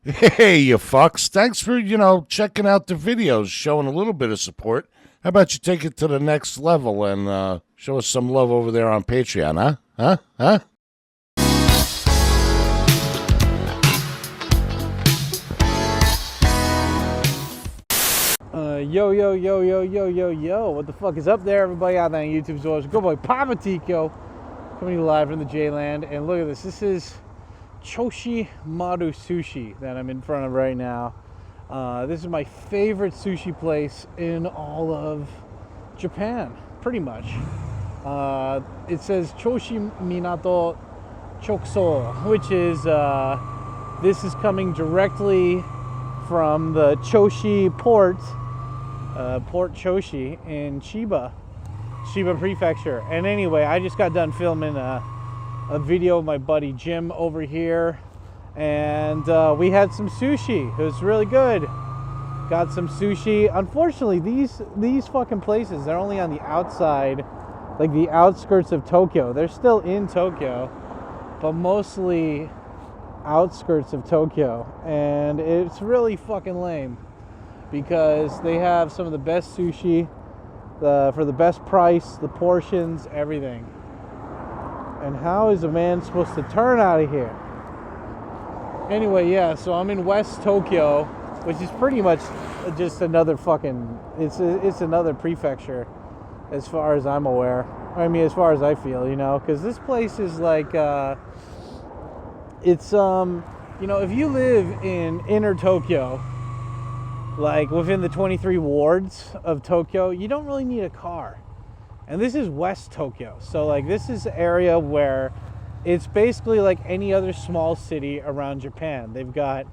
Hey, you fucks. Thanks for, checking out the videos, showing a little bit of support. How about you take it to the next level and show us some love over there on Patreon, huh? Huh? Huh? Yo, yo, yo, yo, yo, yo, yo. What the fuck is up there, everybody out there on YouTube as well? It's good boy Papa Tico coming to you live from the J-Land. And look at this. This is Choshi Maru Sushi that I'm in front of right now. This is my favorite sushi place in all of Japan, pretty much. It says Choshi Minato Chokuso, which is, this is coming directly from the Choshi port, Port Choshi in Chiba Prefecture. And anyway, I just got done filming a video of my buddy Jim over here, and we had some sushi. It was really good. Got some sushi. Unfortunately, these fucking places, they're only on the outside, like the outskirts of Tokyo. They're still in Tokyo, but mostly outskirts of Tokyo, and it's really fucking lame because they have some of the best sushi for the best price, the portions, everything. And how is a man supposed to turn out of here? Anyway, yeah, so I'm in West Tokyo, which is pretty much just another fucking, it's another prefecture as far as I'm aware. I mean, as far as I feel, because this place is like, it's, if you live in inner Tokyo, like within the 23 wards of Tokyo, you don't really need a car. And this is West Tokyo. So like this is an area where it's basically like any other small city around Japan. They've got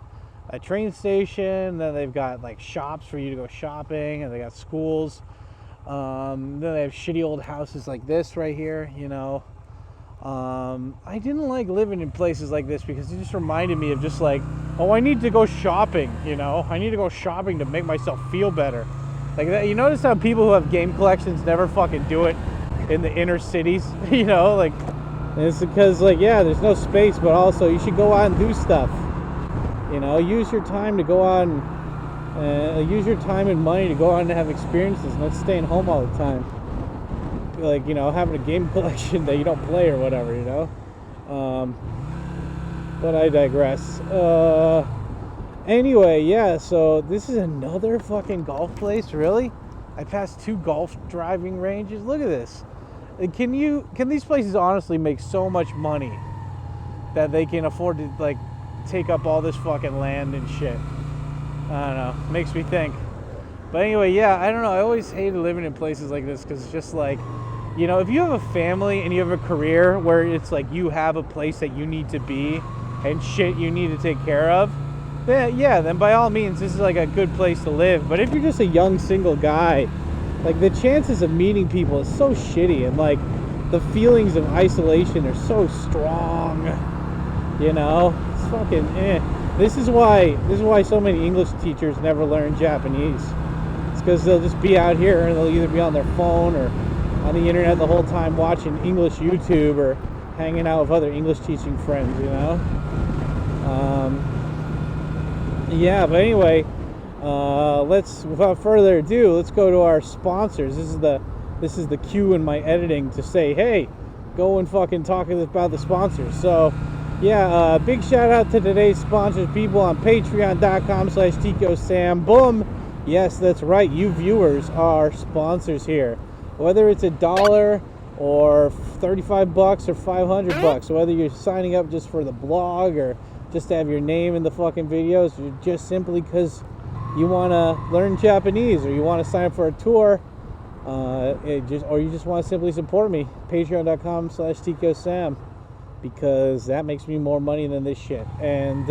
a train station, then they've got like shops for you to go shopping, and they got schools. Then they have shitty old houses like this right here, I didn't like living in places like this because it just reminded me of just like, oh, I need to go shopping, I need to go shopping to make myself feel better. Like that. You notice how people who have game collections never fucking do it in the inner cities, like, and it's because like, yeah, there's no space, but also you should go out and do stuff, use your time to go out and use your time and money to go out and have experiences, not staying home all the time. Like, having a game collection that you don't play or whatever, but I digress. Anyway, yeah, so this is another fucking golf place, really? I passed 2 golf driving ranges. Look at this. Can these places honestly make so much money that they can afford to, like, take up all this fucking land and shit? I don't know. Makes me think. But anyway, yeah, I don't know. I always hated living in places like this because it's just like, if you have a family and you have a career where it's like you have a place that you need to be and shit you need to take care of, then by all means, this is like a good place to live. But if you're just a young single guy, like the chances of meeting people is so shitty, and like the feelings of isolation are so strong, it's fucking This is why so many English teachers never learn Japanese. It's because they'll just be out here and they'll either be on their phone or on the internet the whole time watching English YouTube or hanging out with other English teaching friends, yeah, but anyway, without further ado, let's go to our sponsors. This is the cue in my editing to say, hey, go and fucking talk about the sponsors. So yeah, big shout out to today's sponsors, people on patreon.com/TikoSam. Boom. Yes, that's right. You viewers are sponsors here. Whether it's $1 or $35 or $500, whether you're signing up just for the blog or just to have your name in the fucking videos, or just simply because you want to learn Japanese, or you want to sign up for a tour, or you just want to simply support me, patreon.com/TikoSam, because that makes me more money than this shit. And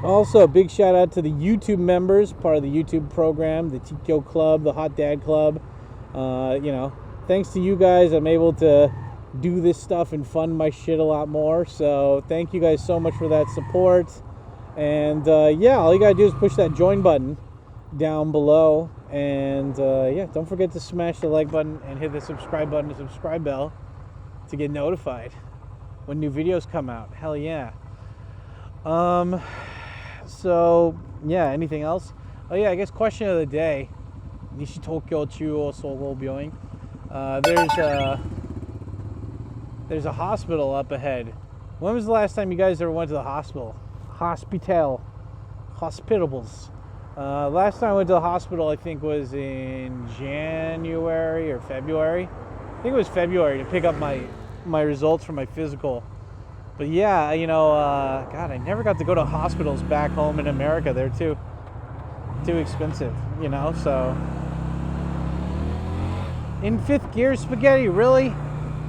also, big shout out to the YouTube members, part of the YouTube program, the Tikyo Club, the Hot Dad Club. Thanks to you guys, I'm able to do this stuff and fund my shit a lot more. So thank you guys so much for that support. And yeah, all you gotta do is push that join button down below. And yeah, don't forget to smash the like button and hit the subscribe button and subscribe bell to get notified when new videos come out. Hell yeah. So yeah, anything else? Oh yeah, I guess question of the day. Nishi Tokyo Chuo Sogo Byoin. There's a hospital up ahead. When was the last time you guys ever went to the hospital? Hospitals. Last time I went to the hospital, I think was in January or February. I think it was February to pick up my results for my physical. But yeah, God, I never got to go to hospitals back home in America. They're too expensive, so. In fifth gear spaghetti, really?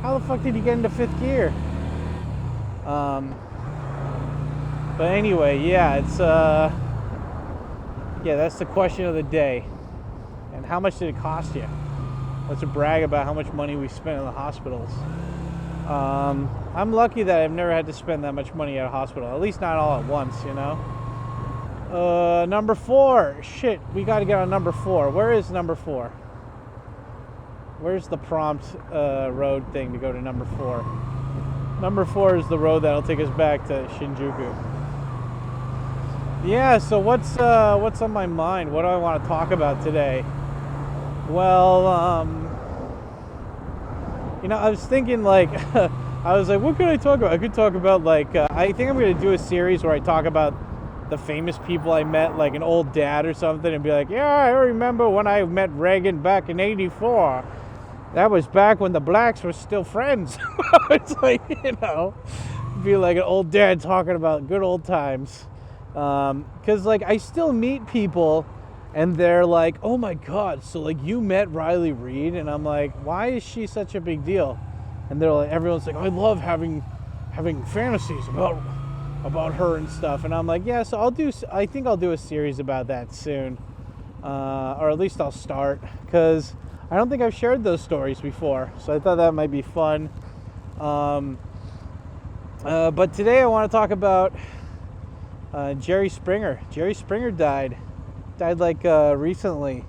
How the fuck did you get into fifth gear? But anyway, yeah, it's that's the question of the day. And how much did it cost you? Let's brag about how much money we spent in the hospitals. I'm lucky that I've never had to spend that much money at a hospital. At least not all at once, Number 4. Shit, we got to get on number 4. Where is number 4? Where's the prompt road thing to go to number 4? Number 4 is the road that'll take us back to Shinjuku. Yeah, so what's on my mind? What do I want to talk about today? Well, I was thinking what could I talk about? I could talk about I think I'm going to do a series where I talk about the famous people I met, like an old dad or something, and be like, yeah, I remember when I met Reagan back in '84. That was back when the blacks were still friends. It's be like an old dad talking about good old times. Because I still meet people and they're like, oh my God, so you met Riley Reid? And I'm like, why is she such a big deal? And they're like, everyone's like, I love having fantasies about her and stuff. And I'm like, yeah, so I think I'll do a series about that soon. Or at least I'll start, because I don't think I've shared those stories before. So I thought that might be fun. But today I want to talk about Jerry Springer. Jerry Springer died recently.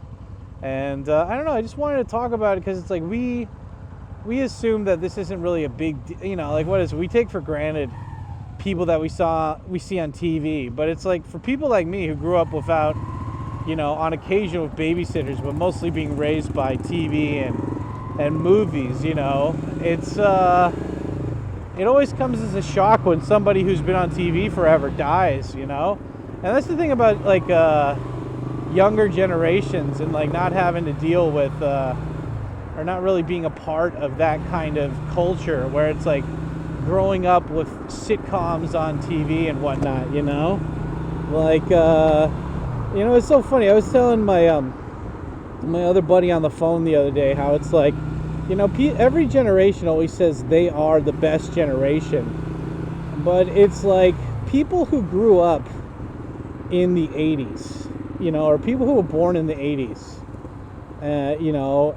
And I don't know, I just wanted to talk about it because it's we assume that this isn't really a big we take for granted people that we see on TV, but it's for people like me who grew up without, on occasion with babysitters, but mostly being raised by TV and movies, it's it always comes as a shock when somebody who's been on TV forever dies, and that's the thing about younger generations and not having to deal with or not really being a part of that kind of culture where it's growing up with sitcoms on TV and whatnot, it's so funny. I was telling my my other buddy on the phone the other day how it's every generation always says they are the best generation, but it's people who grew up in the 80s, or people who were born in the 80s,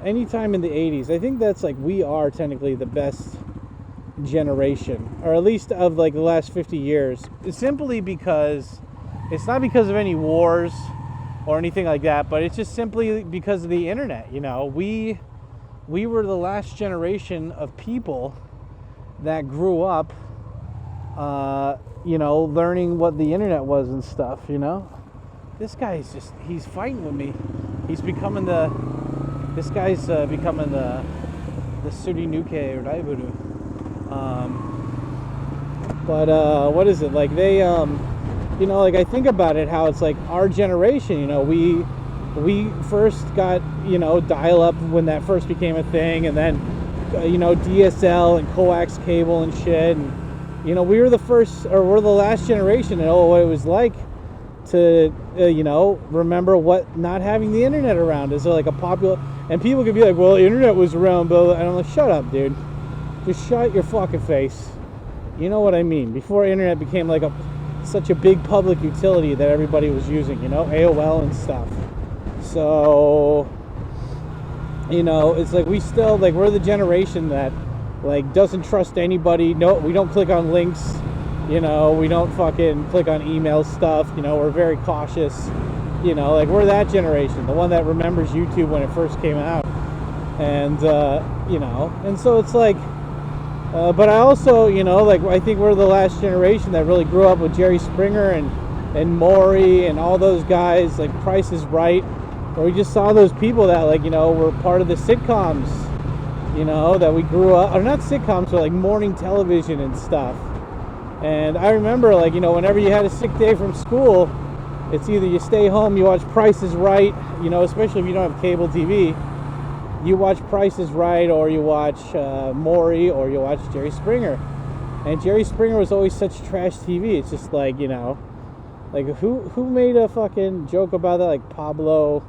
anytime in the 80s, I think that's we are technically the best generation, or at least of the last 50 years. It's simply because it's not because of any wars or anything like that, but it's just simply because of the internet. We were the last generation of people that grew up learning what the internet was and stuff. This guy is he's fighting with me. This guy's becoming the Surinuke Raiburu. But what is it they I think about it, how it's our generation, we first got dial up when that first became a thing, and then DSL and coax cable and shit, and we were the first, or we're the last generation to know what it was like to remember what not having the internet around is a popular, and people could be like, well, the internet was around, blah, and I'm like, shut up, dude. Just shut your fucking face. You know what I mean? Before internet became such a big public utility that everybody was using, AOL and stuff. So, it's we still, we're the generation that, doesn't trust anybody. No, we don't click on links. We don't fucking click on email stuff. We're very cautious. We're that generation, the one that remembers YouTube when it first came out. And, and so it's But I also, you know, like I think we're the last generation that really grew up with Jerry Springer and Maury and all those guys, like Price is Right, where we just saw those people that, like, you know, were part of the sitcoms, you know, that we grew up, or not sitcoms, but like morning television and stuff. And I remember, like, you know, whenever you had a sick day from school, it's either you stay home, you watch Price is Right, you know, especially if you don't have cable TV, you watch Price is Right, or you watch Maury, or you watch Jerry Springer. And Jerry Springer was always such trash TV. It's just like, you know, like who made a fucking joke about that, like Pablo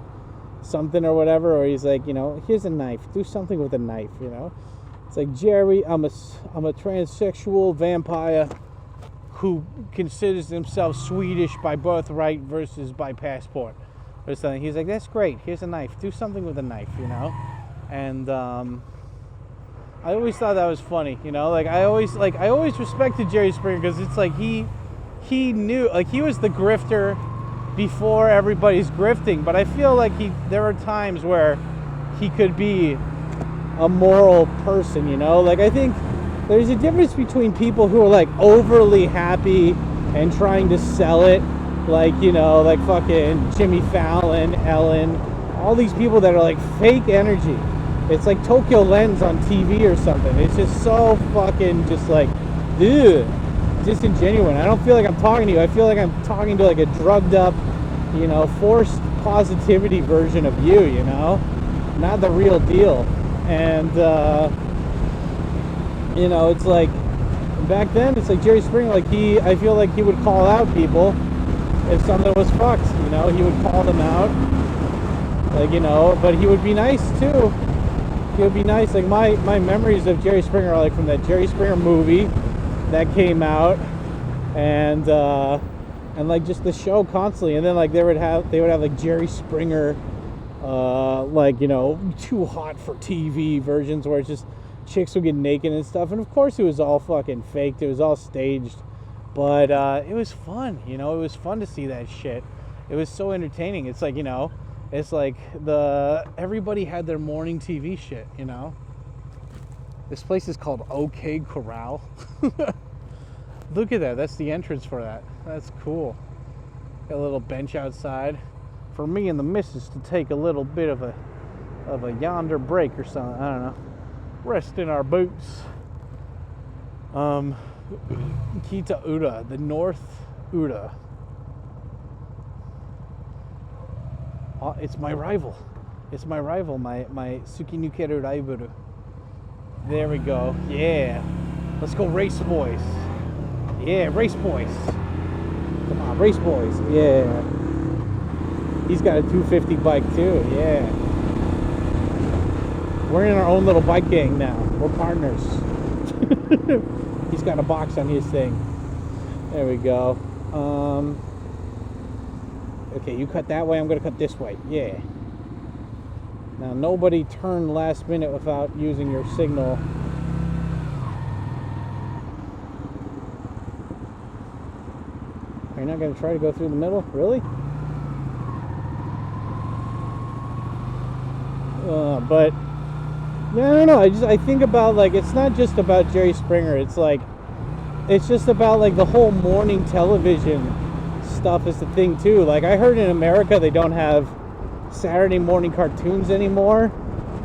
something or whatever, or he's like, you know, here's a knife, do something with a knife, you know. It's like, Jerry, I'm a transsexual vampire who considers himself Swedish by birthright versus by passport or something. He's like, that's great, here's a knife, do something with a knife, you know. And I always thought that was funny, you know. Like I always respected Jerry Springer because it's like he knew, like, he was the grifter before everybody's grifting. But I feel like there were times where he could be a moral person, you know. Like I think there's a difference between people who are like overly happy and trying to sell it, like, you know, like fucking Jimmy Fallon, Ellen, all these people that are like fake energy. It's like Tokyo Lens on TV or something. It's just so fucking just like, ugh, disingenuine. I don't feel like I'm talking to you. I feel like I'm talking to like a drugged up, you know, forced positivity version of you, you know, not the real deal. And, you know, it's like, back then, it's like Jerry Springer, like I feel like he would call out people if something was fucked, you know, he would call them out, like, you know, but he would be nice too. He would be nice. Like my memories of Jerry Springer are like from that Jerry Springer movie that came out, and like just the show constantly. And then like they would have like Jerry Springer, like, you know, too hot for TV versions where it's just chicks would get naked and stuff. And of course it was all fucking faked. It was all staged, but it was fun. You know, it was fun to see that shit. It was so entertaining. It's like, you know, it's like everybody had their morning TV shit, you know. This place is called OK Corral. Look at that. That's the entrance for that. That's cool. Got a little bench outside for me and the missus to take a little bit of a yonder break or something. I don't know. Rest in our boots. Kita Uda, the North Uda. Oh, it's my rival. It's my rival, my Sukinukeru Raiburu. There we go. Yeah. Let's go race boys. Yeah, race boys. Come on, race boys. Yeah. He's got a 250 bike too. Yeah. We're in our own little bike gang now. We're partners. He's got a box on his thing. There we go. Okay, you cut that way, I'm gonna cut this way. Yeah. Now, nobody turned last minute without using your signal. Are you not gonna try to go through the middle? Really? But yeah, I don't know. I think about, like, it's not just about Jerry Springer. It's like, it's just about like the whole morning television stuff is the thing too. Like I heard in America they don't have Saturday morning cartoons anymore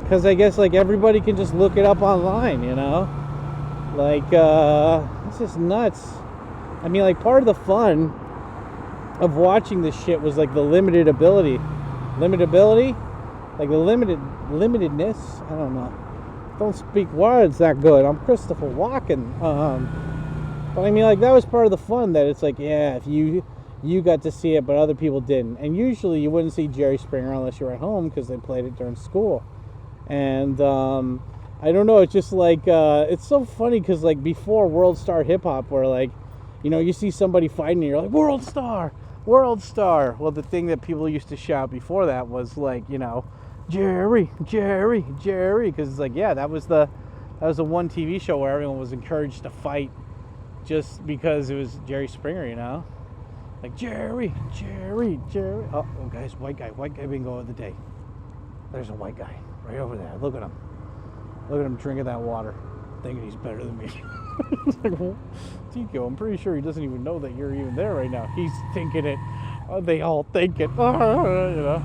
because I guess like everybody can just look it up online, you know. Like it's just nuts. I mean, like part of the fun of watching this shit was like the limitedness, like the limitedness. I don't know. Don't speak words that good. I'm Christopher Walken. But I mean, like that was part of the fun, that it's like, yeah, if you got to see it, but other people didn't. And usually you wouldn't see Jerry Springer unless you were at home because they played it during school. And I don't know, it's just like, it's so funny because like before World Star Hip Hop, where like, you know, you see somebody fighting and you're like, World Star, World Star. Well, the thing that people used to shout before that was like, you know, Jerry, Jerry, Jerry. Because it's like, yeah, that was the one TV show where everyone was encouraged to fight just because it was Jerry Springer, you know? Like, Jerry, Jerry, Jerry. Oh, guys, white guy bingo of the day. There's a white guy right over there. Look at him. Look at him drinking that water. thinking he's better than me. It's like, well, Tico, I'm pretty sure he doesn't even know that you're even there right now. He's thinking it. They all think it. You know.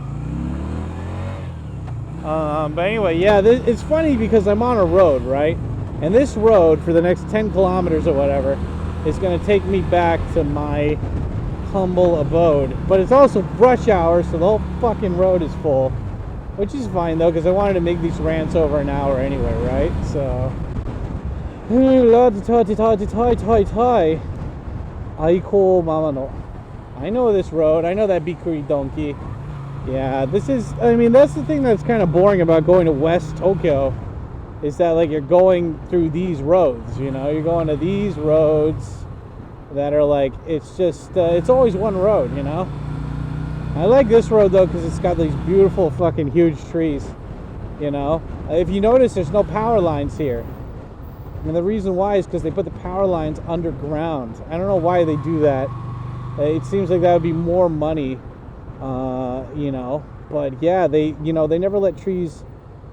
But anyway, yeah, it's funny because I'm on a road, right? And this road for the next 10 kilometers or whatever is going to take me back to my humble abode. But it's also rush hour, so the whole fucking road is full. Which is fine, though, because I wanted to make these rants over an hour anyway, right? So... I know this road. I know that Bikuri Donkey. Yeah, this is... I mean, that's the thing that's kind of boring about going to West Tokyo. Is that, like, you're going through these roads, you know? You're going to these roads that are, like... It's just... it's always one road, you know? I like this road, though, because it's got these beautiful fucking huge trees, you know? If you notice, there's no power lines here. And the reason why is because they put the power lines underground. I don't know why they do that. It seems like that would be more money, you know. But yeah, they never let trees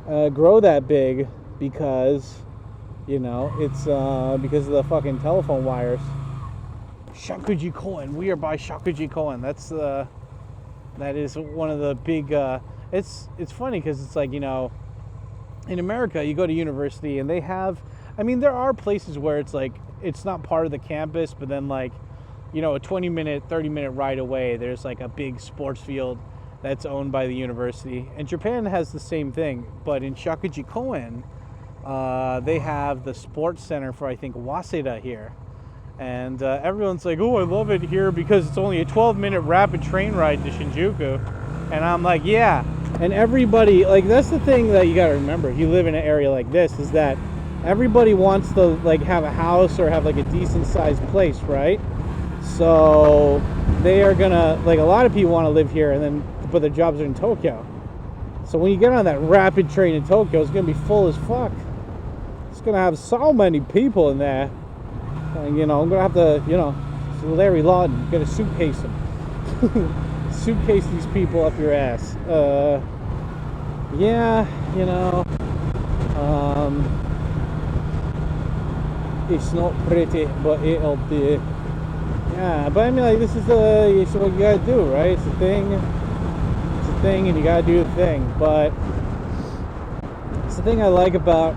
grow that big because, you know, it's because of the fucking telephone wires. Shakuji Koen. We are by Shakuji Koen. That is one of the big. It's funny because it's like, you know, in America you go to university and they have. I mean, there are places where it's like, it's not part of the campus, but then like, you know, a 20-minute, 30-minute ride away, there's like a big sports field that's owned by the university. And Japan has the same thing, but in Shakuji Koen, they have the sports center for, I think, Waseda here. And everyone's like, oh, I love it here because it's only a 12-minute rapid train ride to Shinjuku. And I'm like, yeah. And everybody, like, that's the thing that you gotta remember, if you live in an area like this, is that everybody wants to like have a house or have like a decent sized place, right? So they are gonna, like, a lot of people want to live here and then but their jobs are in Tokyo. So when you get on that rapid train in Tokyo, it's gonna be full as fuck. It's gonna have so many people in there. And, you know, I'm gonna have to, you know, Larry Lawton, gonna suitcase them. Suitcase these people up your ass. Yeah, you know. It's not pretty, but it'll do. Yeah, but I mean, like, this is what you gotta do, right? It's a thing. It's a thing, and you gotta do the thing. But it's the thing I like about,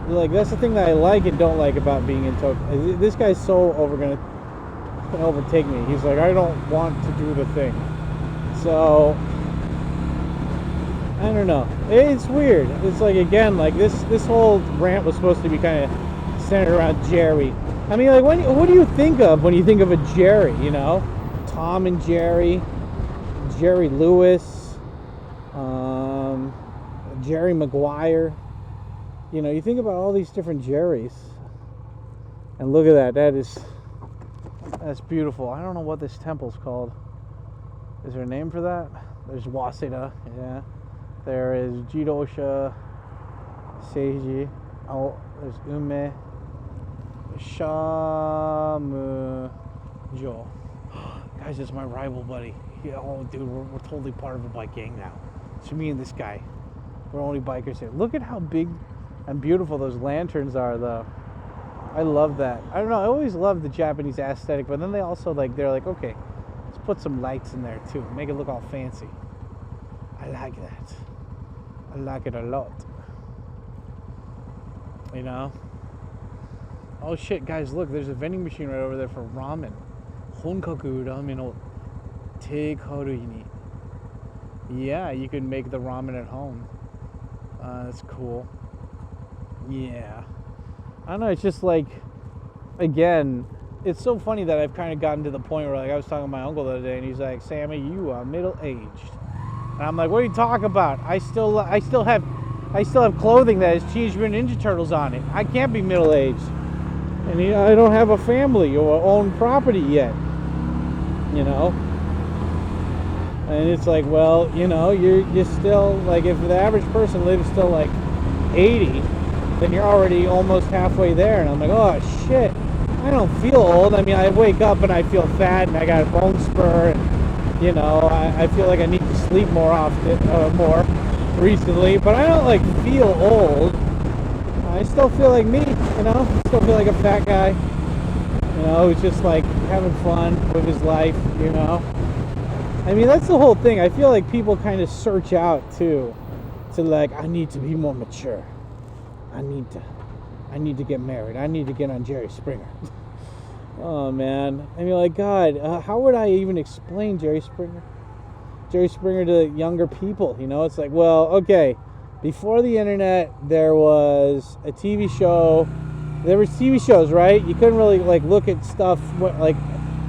like, that's the thing that I like and don't like about being in Tokyo. This guy's so gonna overtake me. He's like, I don't want to do the thing. So I don't know. It's weird. It's like, again, like this whole rant was supposed to be kind of centered around Jerry. I mean, like, what do you think of when you think of a Jerry, you know? Tom and Jerry, Jerry Lewis, Jerry Maguire. You know, you think about all these different Jerrys. And look at that. That's beautiful. I don't know what this temple's called. Is there a name for that? There's Waseda, yeah. There is Jidosha Seiji. Oh, there's Ume Shamujo. Guys, it's my rival buddy. Oh, dude, we're totally part of a bike gang now. It's me and this guy. We're only bikers here. Look at how big and beautiful those lanterns are, though. I love that. I don't know. I always loved the Japanese aesthetic, but then they're like, okay, let's put some lights in there too, make it look all fancy. I like that. I like it a lot. You know? Oh shit, guys, look, there's a vending machine right over there for ramen. Honkaku ramen o teikaru ni. Yeah, you can make the ramen at home. That's cool. Yeah. I don't know, it's just like, again, it's so funny that I've kind of gotten to the point where, like, I was talking to my uncle the other day, and he's like, Sammy, you are middle-aged. And I'm like, what are you talking about? I still have clothing that has Teenage Mutant Ninja Turtles on it. I can't be middle-aged. And I don't have a family or own property yet. You know? And it's like, well, you know, you're still, like, if the average person lives till, like, 80, then you're already almost halfway there. And I'm like, oh, shit. I don't feel old. I mean, I wake up and I feel fat and I got a bone spur and, you know, I feel like I need to sleep more often, more recently, but I don't, like, feel old. I still feel like me, you know, I still feel like a fat guy, you know, who's just like having fun with his life, you know. I mean, that's the whole thing. I feel like people kind of search out to like, I need to be more mature. I need to get married. I need to get on Jerry Springer. Oh man, I mean, like, God, how would I even explain Jerry Springer? Jerry Springer to younger people, you know? It's like, well, okay, before the internet, there was a TV show. There was TV shows, right? You couldn't really like look at stuff like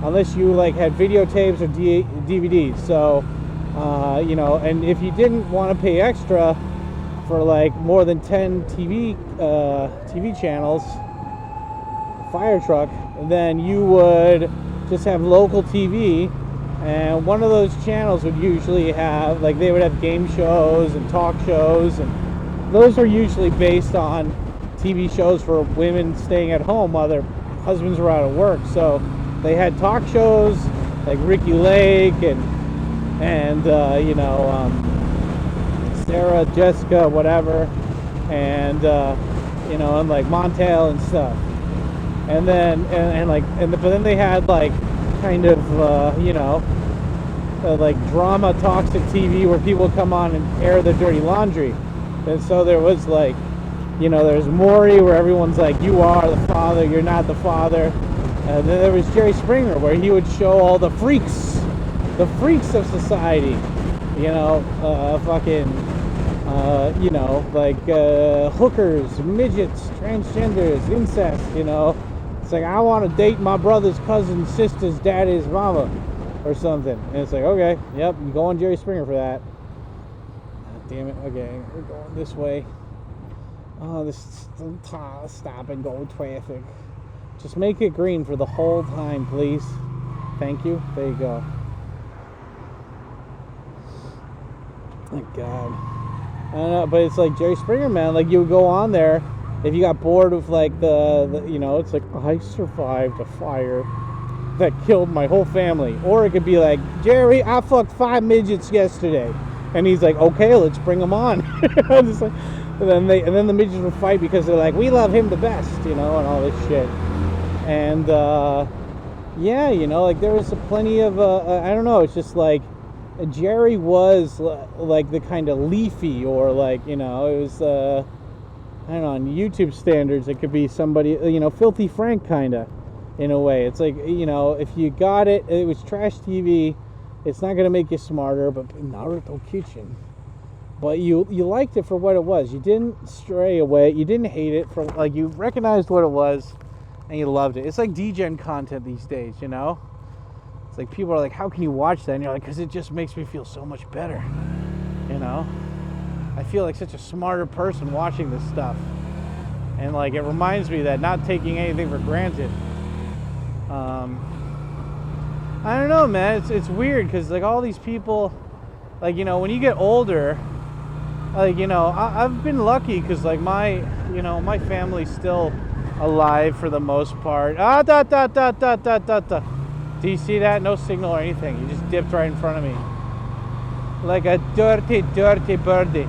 unless you like had videotapes or DVDs. So, you know, and if you didn't want to pay extra for like more than 10 TV channels, fire truck, then you would just have local TV, and one of those channels would usually have, like, they would have game shows and talk shows, and those were usually based on TV shows for women staying at home while their husbands were out of work. So they had talk shows like Ricky Lake and you know, Sarah, Jessica, whatever, and you know, and like Montel and stuff. And then but then they had like kind of you know, like drama toxic TV where people come on and air their dirty laundry. And so there was like, you know, there's Maury where everyone's like, you are the father, you're not the father. And then there was Jerry Springer where he would show all the freaks of society, you know, you know, like hookers, midgets, transgenders, incest, you know. It's like, I want to date my brother's cousin's sister's daddy's mama or something. And it's like, okay, yep, you go on Jerry Springer for that. God damn it, okay, we're going this way. Oh, this stop and go traffic. Just make it green for the whole time, please. Thank you. There you go. Thank God. I don't know, but it's like Jerry Springer, man. Like, you would go on there if you got bored with like the you know, it's like, I survived a fire that killed my whole family. Or it could be like, Jerry, I fucked 5 midgets yesterday, and he's like, okay, let's bring them on. Just like, and then the midgets would fight because they're like, we love him the best, you know, and all this shit. And yeah, you know, like there was plenty of I don't know, it's just like Jerry was like the kind of leafy, or like, you know, it was I don't know, on YouTube standards it could be somebody, you know, Filthy Frank kind of, in a way. It's like, you know, if you got it, it was trash TV. It's not gonna make you smarter, but Naruto Kitchen. But you liked it for what it was. You didn't stray away. You didn't hate it. For like, you recognized what it was, and you loved it. It's like DGen content these days, you know? It's like people are like, how can you watch that? And you're like, because it just makes me feel so much better, you know? I feel like such a smarter person watching this stuff. And like, it reminds me that not taking anything for granted. I don't know, man. It's weird because like all these people, like, you know, when you get older, like, you know, I've been lucky because like my family's still alive for the most part. Do you see that? No signal or anything. You just dipped right in front of me like a dirty birdie.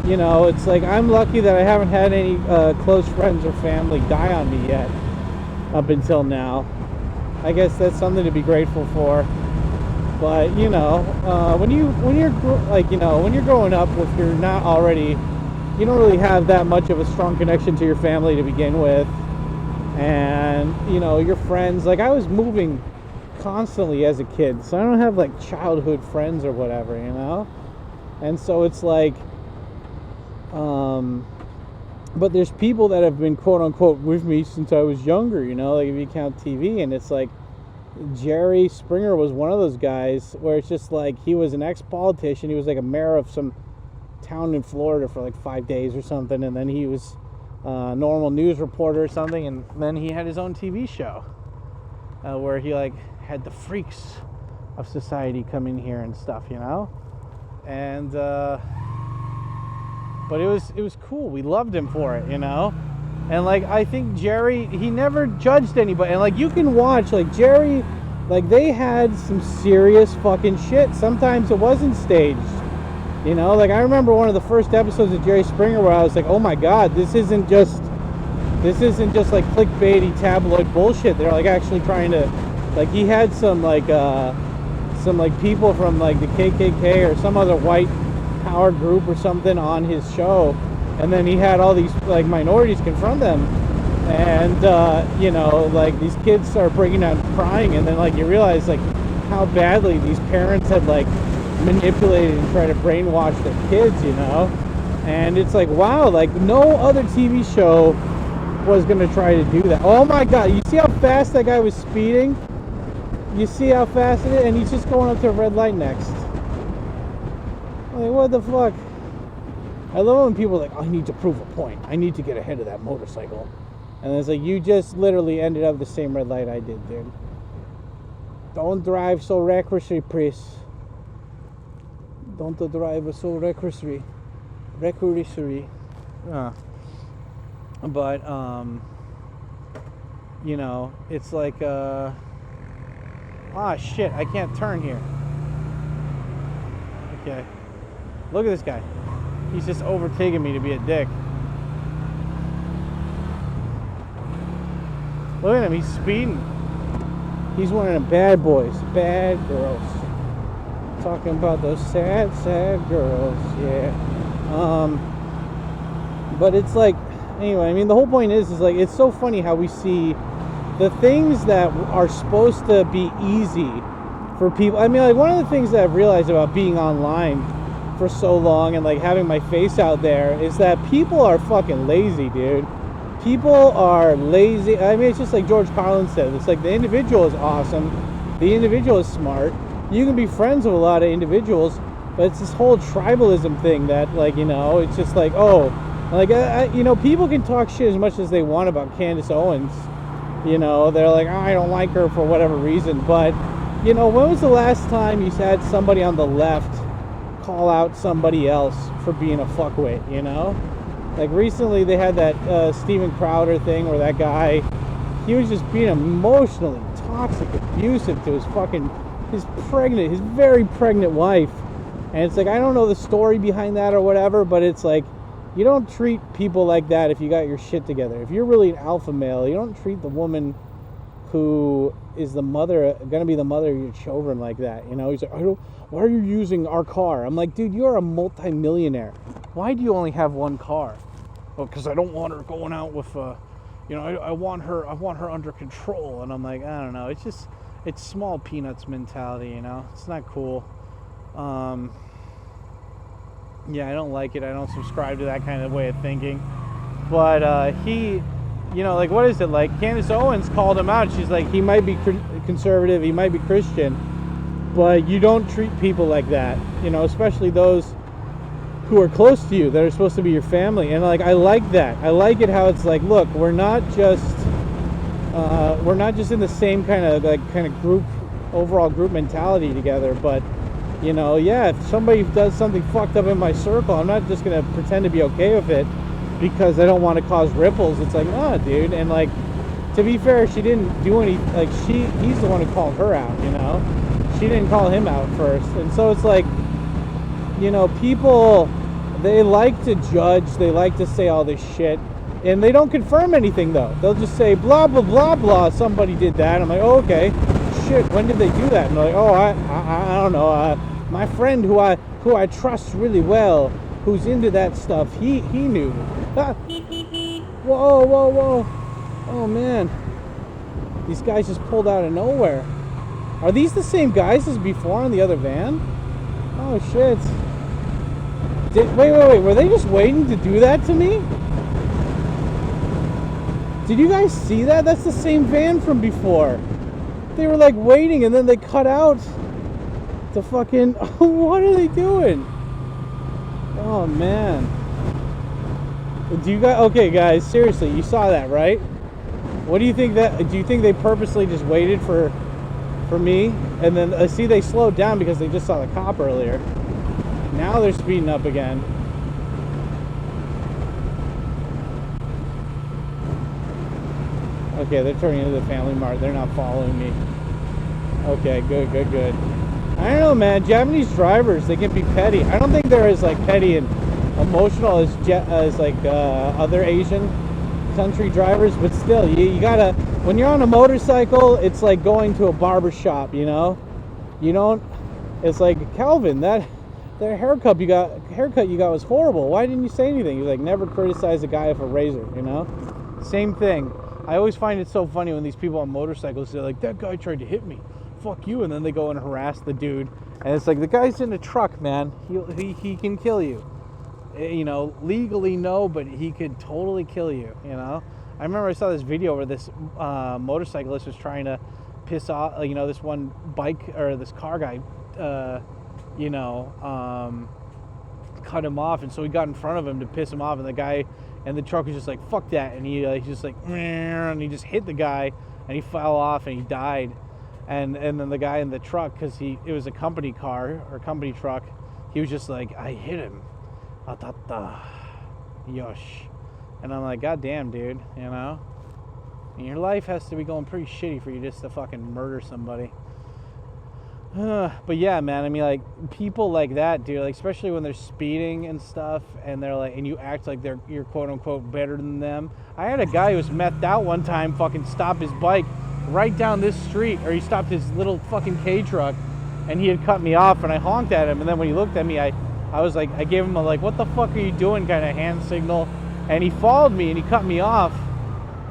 You know, it's like, I'm lucky that I haven't had any close friends or family die on me yet up until now. I guess that's something to be grateful for. But, you know, when you're like, you know, when you're growing up, if you're not already, you don't really have that much of a strong connection to your family to begin with. And, you know, your friends, like, I was moving constantly as a kid, so I don't have like childhood friends or whatever, you know. And so it's like, but there's people that have been quote unquote with me since I was younger, you know, like if you count TV. And it's like Jerry Springer was one of those guys where it's just like, he was an ex-politician. He was like a mayor of some town in Florida for like 5 days or something, and then he was a normal news reporter or something, and then he had his own TV show where he like had the freaks of society come in here and stuff, you know. And but it was cool. We loved him for it, you know. And like, I think Jerry, he never judged anybody. And like, you can watch like Jerry, like they had some serious fucking shit. Sometimes it wasn't staged, You know, like I remember one of the first episodes of Jerry Springer where I was like, oh my god, this isn't just like clickbaity tabloid bullshit. They're like actually trying to, like, he had some people from like the KKK or some other white power group or something on his show, and then he had all these like minorities confront them, and you know, like these kids start breaking down crying, and then like you realize like how badly these parents had like manipulated and tried to brainwash their kids, you know. And it's like, wow, like no other TV show was gonna try to do that. Oh my god, you see how fast that guy was speeding? You see how fast it is? And he's just going up to a red light next. Like, what the fuck? I love when people are like, I need to prove a point. I need to get ahead of that motorcycle. And it's like, you just literally ended up the same red light I did, dude. Don't drive so recklessly, please. Don't drive so recklessly. But, you know, it's like, shit, I can't turn here. Okay. Look at this guy. He's just overtaking me to be a dick. Look at him, he's speeding. He's one of them bad boys, bad girls. Talking about those sad, sad girls, yeah. But it's like, anyway, I mean, the whole point is like, it's so funny how we see the things that are supposed to be easy for people. I mean, like, one of the things that I've realized about being online for so long and like having my face out there is that people are fucking lazy, dude. People are lazy. I mean, it's just like George Carlin said. It's like the individual is awesome. The individual is smart. You can be friends with a lot of individuals, but it's this whole tribalism thing that, like, you know, it's just like, oh, like, you know, people can talk shit as much as they want about Candace Owens. You know, they're like, oh, I don't like her for whatever reason. But, you know, when was the last time you had somebody on the left call out somebody else for being a fuckwit, you know? Like, recently they had that Steven Crowder thing where that guy, he was just being emotionally toxic, abusive to his very pregnant wife. And it's like, I don't know the story behind that or whatever, but it's like, you don't treat people like that if you got your shit together. If you're really an alpha male, you don't treat the woman who is the mother, gonna be the mother of your children like that. You know, he's like, why are you using our car? I'm like, dude, you're a multi-millionaire. Why do you only have one car? Oh, because I don't want her going out with, you know, I want her under control. And I'm like, I don't know. It's just, it's small peanuts mentality, you know. It's not cool. Yeah, I don't like it. I don't subscribe to that kind of way of thinking. But he, you know, like, what is it? Like, Candace Owens called him out. She's like, he might be conservative, he might be Christian, but you don't treat people like that, you know, especially those who are close to you, that are supposed to be your family. And, like, I like that. I like it how it's like, look, we're not just in the same kind of group, overall group mentality together, but, you know, yeah, if somebody does something fucked up in my circle, I'm not just going to pretend to be okay with it because I don't want to cause ripples. It's like, nah, dude. And, like, to be fair, she didn't do any, like, he's the one who called her out, you know? She didn't call him out first. And so it's like, you know, people, they like to judge, they like to say all this shit, and they don't confirm anything, though. They'll just say, blah, blah, blah, blah, somebody did that. I'm like, oh, okay. Shit, when did they do that? And they're like, oh, I don't know, my friend who I trust really well, who's into that stuff, he knew. Whoa. Oh, man. These guys just pulled out of nowhere. Are these the same guys as before in the other van? Oh, shit. Wait. Were they just waiting to do that to me? Did you guys see that? That's the same van from before. They were, like, waiting, and then they cut out the fucking... What are they doing? Oh, man. Do you guys... Okay, guys, seriously, you saw that, right? What do you think that... Do you think they purposely just waited for me? And then, I see they slowed down because they just saw the cop earlier. Now they're speeding up again. Okay, they're turning into the Family Mart. They're not following me. Okay, good. I don't know, man. Japanese drivers, they can be petty. I don't think they're as like petty and emotional as like other Asian country drivers, but still, you gotta. When you're on a motorcycle, it's like going to a barber shop. You know, you don't. It's like, Calvin, that haircut you got was horrible. Why didn't you say anything? He's like, never criticize a guy with a razor. You know, same thing. I always find it so funny when these people on motorcycles, they're like, that guy tried to hit me. Fuck you. And then they go and harass the dude. And it's like, the guy's in a truck, man. He can kill you. You know, legally no, but he could totally kill you, you know? I remember I saw this video where this motorcyclist was trying to piss off, you know, this one bike, or this car guy, you know, cut him off. And so he got in front of him to piss him off. And the guy and the truck was just like, fuck that. And he's just like, and he just hit the guy and he fell off and he died. And then the guy in the truck, because it was a company car or company truck, he was just like, I hit him. Atata. Yosh. And I'm like, God damn, dude, you know? And your life has to be going pretty shitty for you just to fucking murder somebody. But yeah, man, I mean, like, people like that, dude, like, especially when they're speeding and stuff, and they're like, and you act like you're quote unquote better than them. I had a guy who was methed out one time fucking stop his bike right down this street, or he stopped his little fucking K truck, and he had cut me off, and I honked at him, and then when he looked at me, I was like, I gave him a like, what the fuck are you doing kind of hand signal, and he followed me and he cut me off.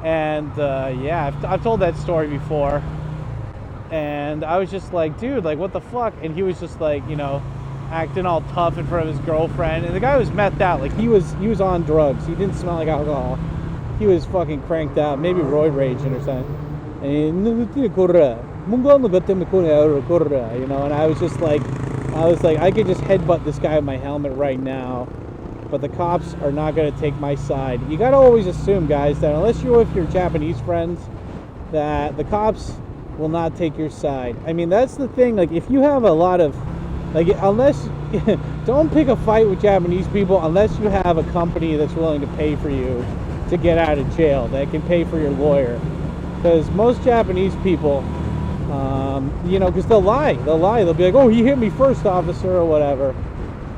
And yeah, I've told that story before, and I was just like, dude, like, what the fuck? And he was just like, you know, acting all tough in front of his girlfriend, and the guy was methed out, like he was on drugs. He didn't smell like alcohol. He was fucking cranked out, maybe roid raging or something. And you know, and I was like, I could just headbutt this guy with my helmet right now, but the cops are not going to take my side. You got to always assume, guys, that unless you're with your Japanese friends, that the cops will not take your side. I mean, that's the thing. Like, if you have a lot of, like, unless, don't pick a fight with Japanese people unless you have a company that's willing to pay for you to get out of jail, that can pay for your lawyer. Because most Japanese people, you know, because they'll lie. They'll be like, oh, he hit me first, officer, or whatever.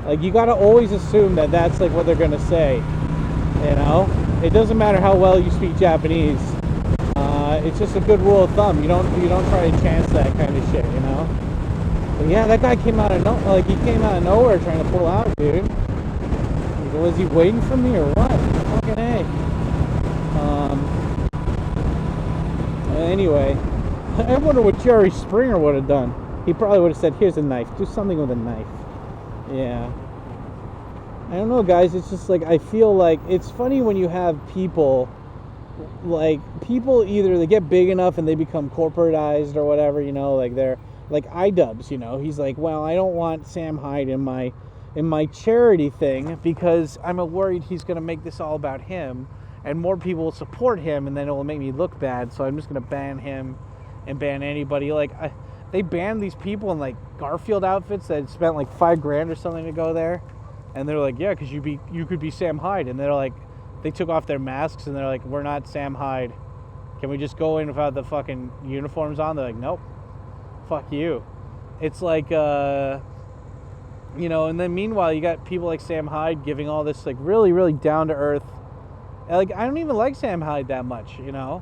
Like, you got to always assume that that's like what they're going to say. You know, it doesn't matter how well you speak Japanese. It's just a good rule of thumb. You don't try to chance that kind of shit, you know. But yeah, that guy came out of nowhere trying to pull out, dude. Was he waiting for me or what? Fucking A. Anyway, I wonder what Jerry Springer would have done. He probably would have said, here's a knife. Do something with a knife. Yeah. I don't know, guys. It's just like, I feel like it's funny when you have people, like, people either they get big enough and they become corporatized or whatever, you know, like they're like iDubbbz, you know. He's like, well, I don't want Sam Hyde in my charity thing because I'm worried he's going to make this all about him. And more people will support him, and then it will make me look bad. So I'm just going to ban him and ban anybody. Like, they banned these people in, like, Garfield outfits that spent, like, $5,000 or something to go there. And they're like, yeah, because you could be Sam Hyde. And they're like, they took off their masks, and they're like, we're not Sam Hyde. Can we just go in without the fucking uniforms on? They're like, nope. Fuck you. It's like, you know, and then meanwhile, you got people like Sam Hyde giving all this, like, really, really down-to-earth. Like, I don't even like Sam Hyde that much, you know,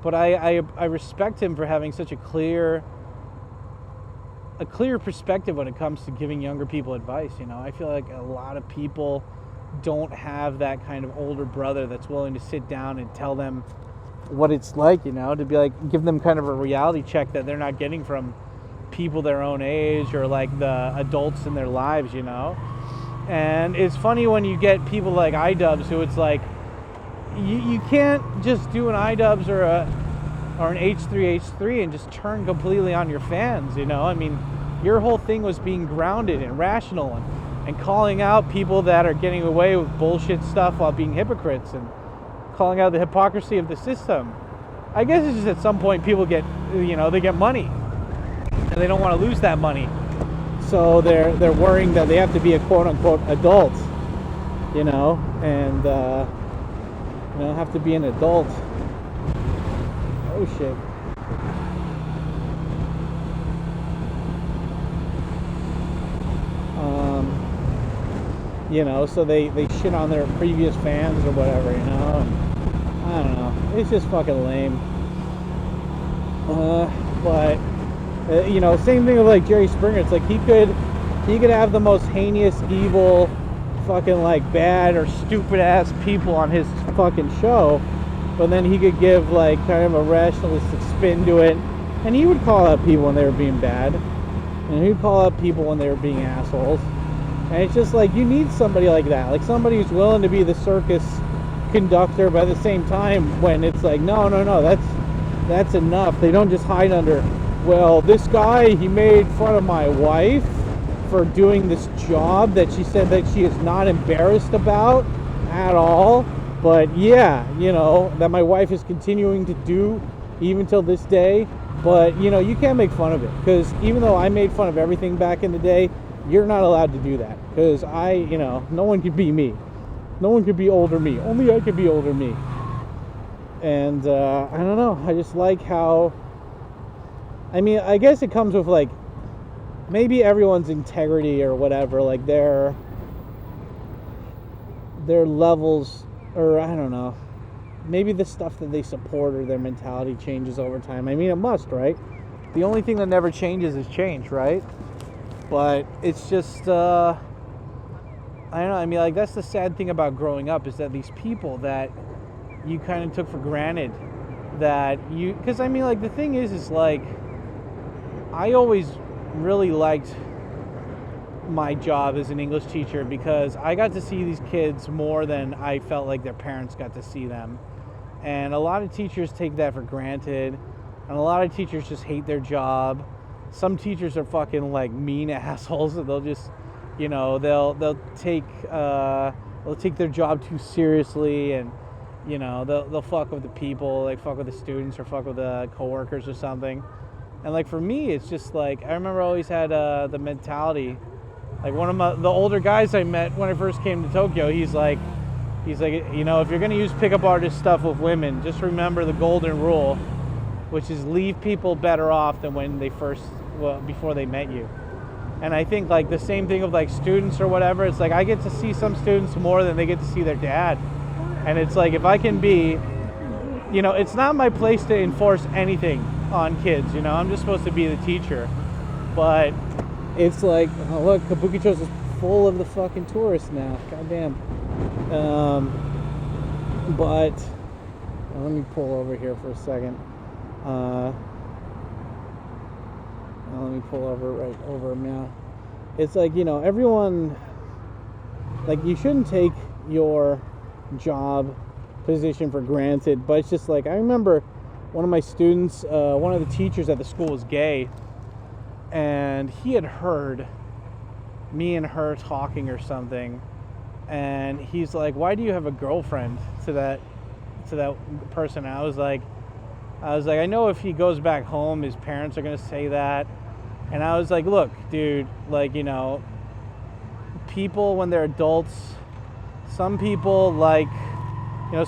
but I respect him for having such a clear perspective when it comes to giving younger people advice. You know, I feel like a lot of people don't have that kind of older brother that's willing to sit down and tell them what it's like, you know, to be like, give them kind of a reality check that they're not getting from people their own age or like the adults in their lives, you know. And it's funny when you get people like iDubbbz who it's like, you can't just do an iDubbbz or an H3H3 and just turn completely on your fans, you know? I mean, your whole thing was being grounded and rational and calling out people that are getting away with bullshit stuff while being hypocrites and calling out the hypocrisy of the system. I guess it's just at some point people get, you know, they get money and they don't want to lose that money. So they're worrying that they have to be a quote-unquote adult, you know, and you know, have to be an adult. Oh shit. so they shit on their previous fans or whatever, and I don't know. It's just fucking lame. But same thing with like Jerry Springer. It's like he could have the most heinous, evil, fucking like bad or stupid ass people on his fucking show, but then he could give like kind of a rationalistic spin to it, and he would call out people when they were being bad, and he would call out people when they were being assholes. And it's just like, you need somebody like that, like somebody who's willing to be the circus conductor, but at the same time, when it's like, no, that's enough. They don't just hide under, well, this guy, he made fun of my wife for doing this job that she said that she is not embarrassed about at all, but yeah, that my wife is continuing to do even till this day. But you can't make fun of it, because even though I made fun of everything back in the day, you're not allowed to do that, because no one could be me. No one could be older me. Only I could be older me. And I don't know, I just like how, I guess it comes with like maybe everyone's integrity or whatever, like their levels, or I don't know, maybe the stuff that they support or their mentality changes over time. It must, right? The only thing that never changes is change, right? But it's just I don't know, like that's the sad thing about growing up, is that these people that you kind of took for granted, that because like the thing is like, I always really liked my job as an English teacher, because I got to see these kids more than I felt like their parents got to see them. And a lot of teachers take that for granted, and a lot of teachers just hate their job. Some teachers are fucking like mean assholes, and they'll just they'll take their job too seriously, and they'll fuck with the people, like fuck with the students or fuck with the coworkers or something. And like for me, it's just like, I remember I always had the mentality, like one of the older guys I met when I first came to Tokyo, he's like, if you're gonna use pickup artist stuff with women, just remember the golden rule, which is leave people better off than when before they met you. And I think like the same thing with like students or whatever. It's like, I get to see some students more than they get to see their dad. And it's like, if I can be, it's not my place to enforce anything on kids, I'm just supposed to be the teacher. But it's like, oh look, Kabukicho's is full of the fucking tourists now. Goddamn. But let me pull over here for a second. Let me pull over right over now. It's like, everyone, like, you shouldn't take your job position for granted, but it's just like, I remember one of my students, one of the teachers at the school was gay, and he had heard me and her talking or something, and he's like, why do you have a girlfriend, to that person? And I was like, I know if he goes back home, his parents are going to say that. And I was like, look, dude, like, people when they're adults, some people like,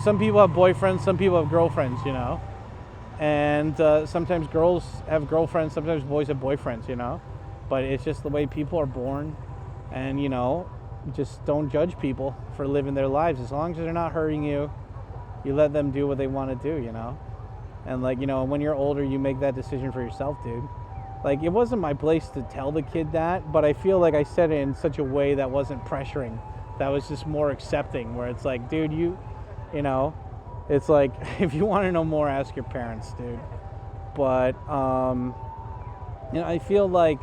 some people have boyfriends, some people have girlfriends, and sometimes girls have girlfriends, sometimes boys have boyfriends, but it's just the way people are born. And just don't judge people for living their lives. As long as they're not hurting you, you let them do what they want to do, and like, when you're older, you make that decision for yourself, dude. Like, it wasn't my place to tell the kid that, but I feel like I said it in such a way that wasn't pressuring, that was just more accepting, where it's like, dude, it's like, if you want to know more, ask your parents, dude. But I feel like,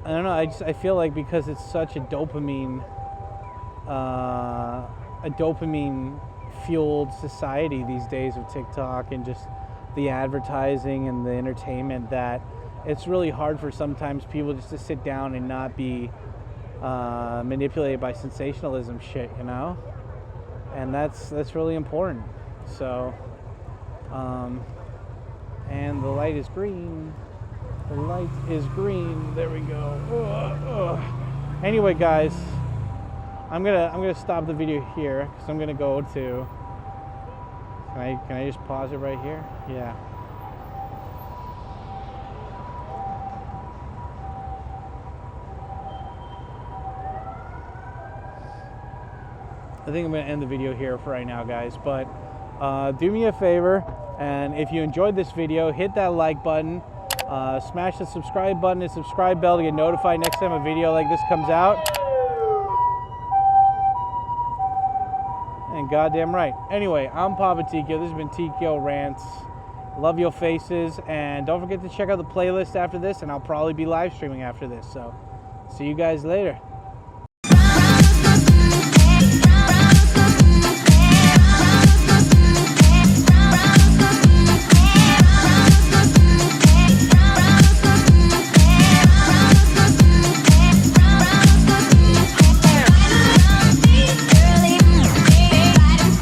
I don't know, I feel like because it's such a dopamine fueled society these days with TikTok and just the advertising and the entertainment, that it's really hard for sometimes people just to sit down and not be manipulated by sensationalism shit, and that's really important. So and the light is green. The light is green. There we go. Anyway, guys, I'm gonna stop the video here, because I'm gonna go to. Can I just pause it right here? Yeah. I think I'm going to end the video here for right now, guys. But do me a favor, and if you enjoyed this video, hit that like button, smash the subscribe button and subscribe bell to get notified next time a video like this comes out. And goddamn right. Anyway, I'm Papa Tkyo. This has been Tkyorants. Love your faces, and don't forget to check out the playlist after this, and I'll probably be live streaming after this. So, see you guys later.